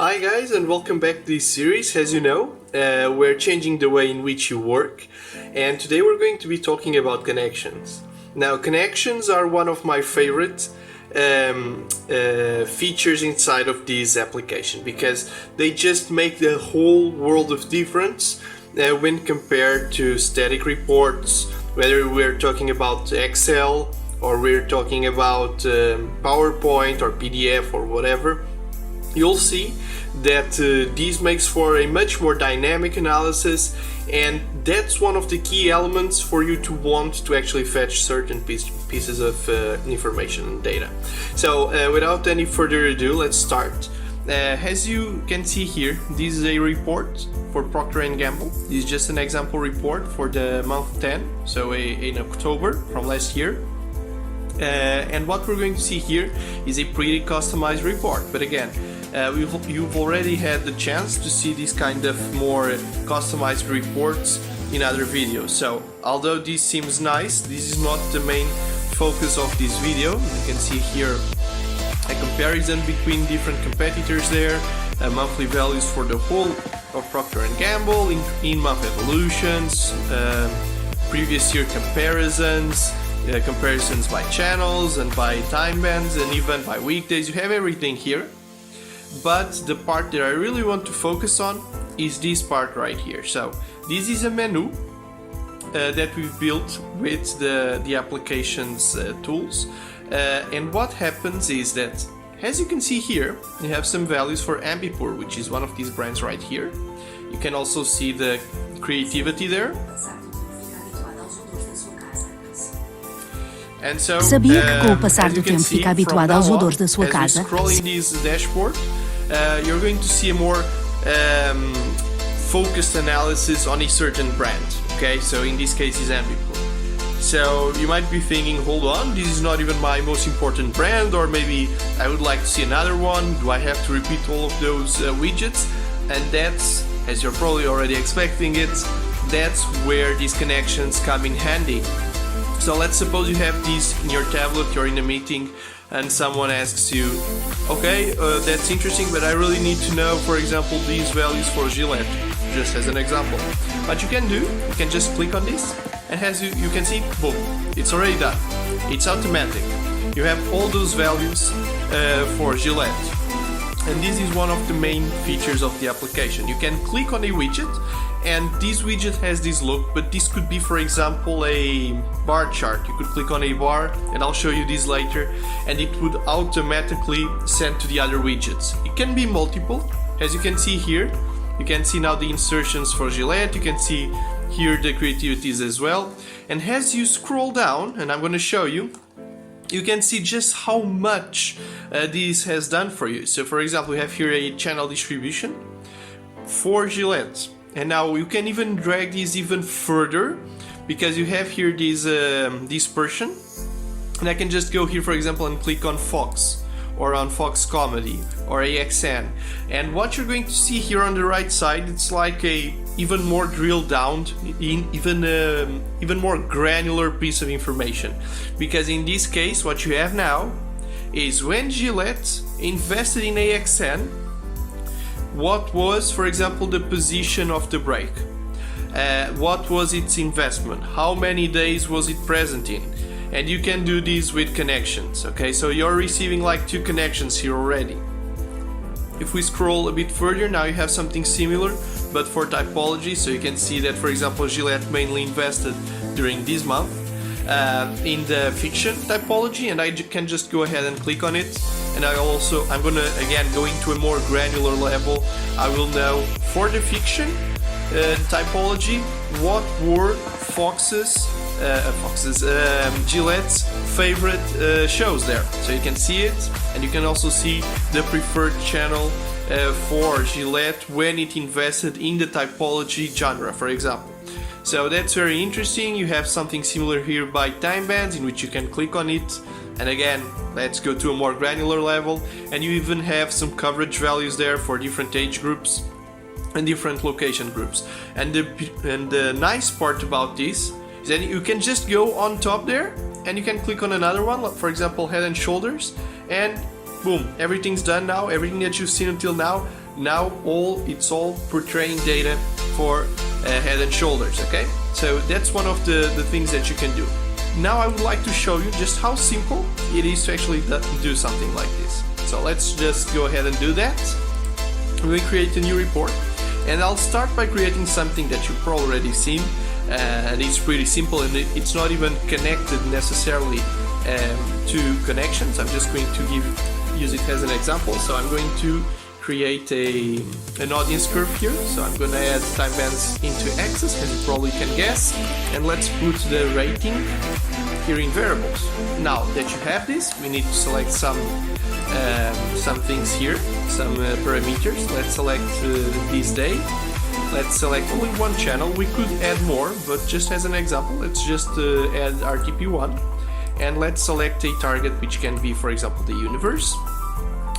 Hi guys, and welcome back to this series. As you know, we're changing the way in which you work, and today we're going to be talking about connections. Now, connections are one of my favorite features inside of this application because they just make the whole world of difference when compared to static reports, whether we're talking about Excel or we're talking about PowerPoint or PDF or whatever. You'll see that this makes for a much more dynamic analysis, and that's one of the key elements for you to want to actually fetch certain pieces of information and data. So without any further ado, let's start. As you can see here, this is a report for Procter & Gamble. This is just an example report for the month 10, so in October from last year. And what we're going to see here is a pretty customized report, but again, you've already had the chance to see this kind of more customized reports in other videos. So although this seems nice, this is not the main focus of this video. You can see here a comparison between different competitors there, monthly values for the whole of Procter & Gamble, in-month evolutions, previous year comparisons, comparisons by channels and by time bands and even by weekdays. You have everything here. But the part that I really want to focus on is this part right here. So this is a menu that we've built with the application's tools. And what happens is that, as you can see here, you have some values for Ambipur, which is one of these brands right here. You can also see the creativity there. And so, Sabia que com o passar do tempo fica habituado aos odores da sua casa? Scrolling this dashboard, you're going to see a more focused analysis on a certain brand. Okay, so in this case is Ambipur. So you might be thinking, hold on, this is not even my most important brand, or maybe I would like to see another one. Do I have to repeat all of those widgets? And that's, as you're probably already expecting it, that's where these connections come in handy. So let's suppose you have these in your tablet, you're in a meeting, and someone asks you, okay, that's interesting, but I really need to know, for example, these values for Gillette, just as an example. What you can do, you can just click on this, and as you can see, boom, it's already done. It's automatic. You have all those values for Gillette. And this is one of the main features of the application. You can click on a widget, and this widget has this look, but this could be, for example, a bar chart. You could click on a bar, and I'll show you this later, and it would automatically send to the other widgets. It can be multiple, as you can see here. You can see now the insertions for Gillette, you can see here the creativities as well. And as you scroll down, and I'm going to show you, you can see just how much this has done for you. So for example, we have here a channel distribution for Gillette. And now you can even drag these even further because you have here this dispersion. And I can just go here, for example, and click on Fox or on Fox Comedy or AXN. And what you're going to see here on the right side, it's like a even more drilled down, even more granular piece of information. Because in this case, what you have now is when Gillette invested in AXN, what was, for example, the position of the break? What was its investment? How many days was it present in? And you can do this with connections, okay? So you're receiving like 2 connections here already. If we scroll a bit further, now you have something similar, but for typology. So you can see that, for example, Gillette mainly invested during this month in the fiction typology, and I can just go ahead and click on it. And I'm gonna again go into a more granular level. I will know for the fiction typology what were Gillette's favorite shows there. So you can see it, and you can also see the preferred channel for Gillette when it invested in the typology genre, for example. So that's very interesting. You have something similar here by time bands, in which you can click on it, and again, let's go to a more granular level, and you even have some coverage values there for different age groups and different location groups. And the nice part about this is that you can just go on top there, and you can click on another one, for example, Head and Shoulders, and boom, everything's done now. Everything that you've seen until now now it's all portraying data for Head and Shoulders, okay? So that's one of the things that you can do. Now I would like to show you just how simple it is to actually do something like this. So let's just go ahead and do that. We create a new report, and I'll start by creating something that you've already seen, and it's pretty simple, and it's not even connected necessarily to connections. I'm just going to use it as an example. So I'm going to create an audience curve here. So I'm going to add time bands into axis, as you probably can guess, and let's put the rating here in variables. Now that you have this, we need to select some things here, some parameters. Let's select this day. Let's select only one channel. We could add more, but just as an example, let's just add RTP1, and let's select a target, which can be, for example, the universe.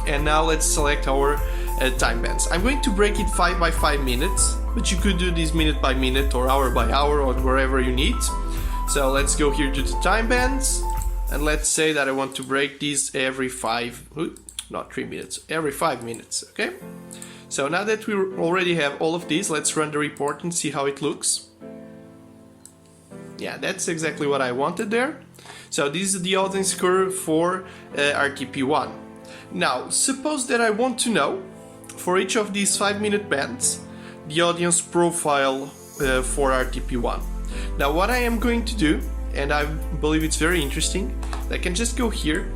And now let's select our time bands. I'm going to break it 5 by 5 minutes, but you could do this minute by minute or hour by hour or wherever you need. So let's go here to the time bands, and let's say that I want to break these every 5 minutes, okay? So now that we already have all of these, let's run the report and see how it looks. Yeah, that's exactly what I wanted there. So this is the audience curve for RTP1. Now, suppose that I want to know, for each of these 5-minute bands, the audience profile for RTP1. Now, what I am going to do, and I believe it's very interesting, I can just go here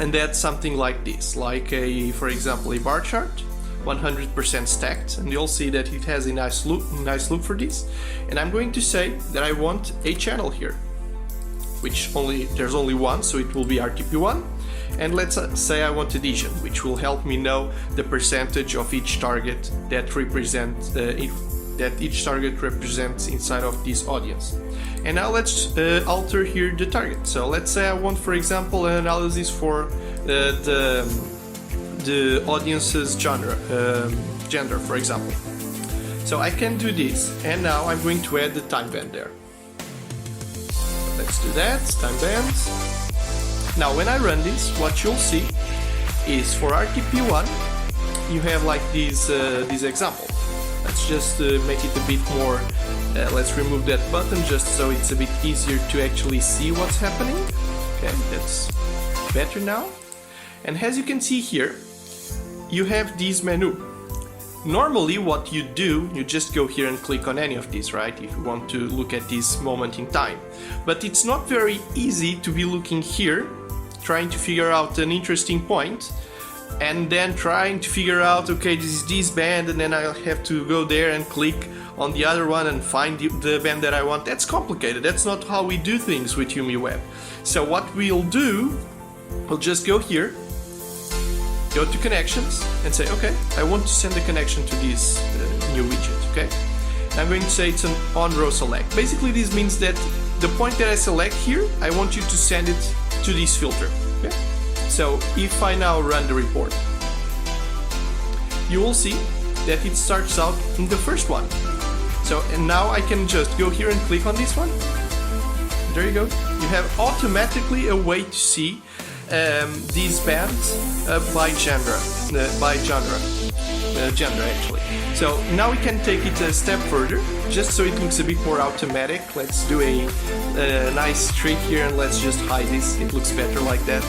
and add something like this, like for example, a bar chart, 100% stacked, and you'll see that it has a nice look for this. And I'm going to say that I want a channel here, which there's only one, so it will be RTP1. And let's say I want addition, which will help me know the percentage of each target that each target represents inside of this audience. And now let's alter here the target. So let's say I want, for example, an analysis for the audience's gender, for example. So I can do this, and now I'm going to add the time band there. Let's do that, time bands. Now when I run this, what you'll see is for RTP1, you have like this example. Let's just make it a bit more, let's remove that button just so it's a bit easier to actually see what's happening. Okay, that's better now. And as you can see here, you have this menu. Normally what you do, you just go here and click on any of these, right? If you want to look at this moment in time. But it's not very easy to be looking here, trying to figure out an interesting point, and then trying to figure out, okay, this is this band, and then I'll have to go there and click on the other one and find the band that I want. That's complicated. That's not how we do things with YumiWeb. So what we'll do, we'll just go here, go to connections, and say, okay, I want to send a connection to this new widget, okay? I'm going to say it's an on-row select. Basically, this means that the point that I select here, I want you to send it to this filter, okay? So if I now run the report, you will see that it starts out in the first one. So, and now I can just go here and click on this one. There you go. You have automatically a way to see these bands by genre actually. So now we can take it a step further, just so it looks a bit more automatic. Let's do a nice trick here, and let's just hide this. It looks better like that.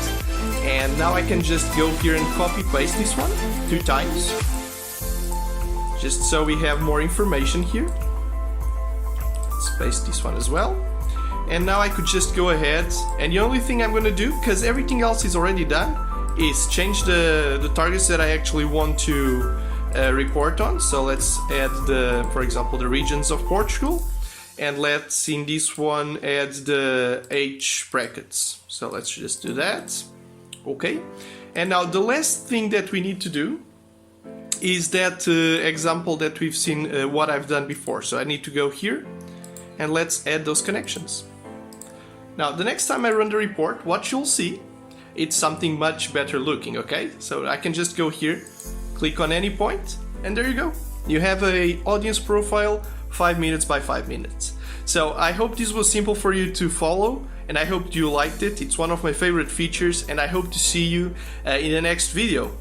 And now I can just go here and copy paste this one 2 times, just so we have more information here. Let's paste this one as well. And now I could just go ahead, and the only thing I'm going to do, because everything else is already done, is change the targets that I actually want to report on. So let's add for example, the regions of Portugal, and let's in this one add the age brackets. So let's just do that. Okay. And now the last thing that we need to do is that example that we've seen what I've done before. So I need to go here, and let's add those connections. Now, the next time I run the report, what you'll see, it's something much better looking, okay? So I can just go here, click on any point, and there you go. You have a audience profile 5 minutes by 5 minutes. So I hope this was simple for you to follow, and I hope you liked it. It's one of my favorite features, and I hope to see you in the next video.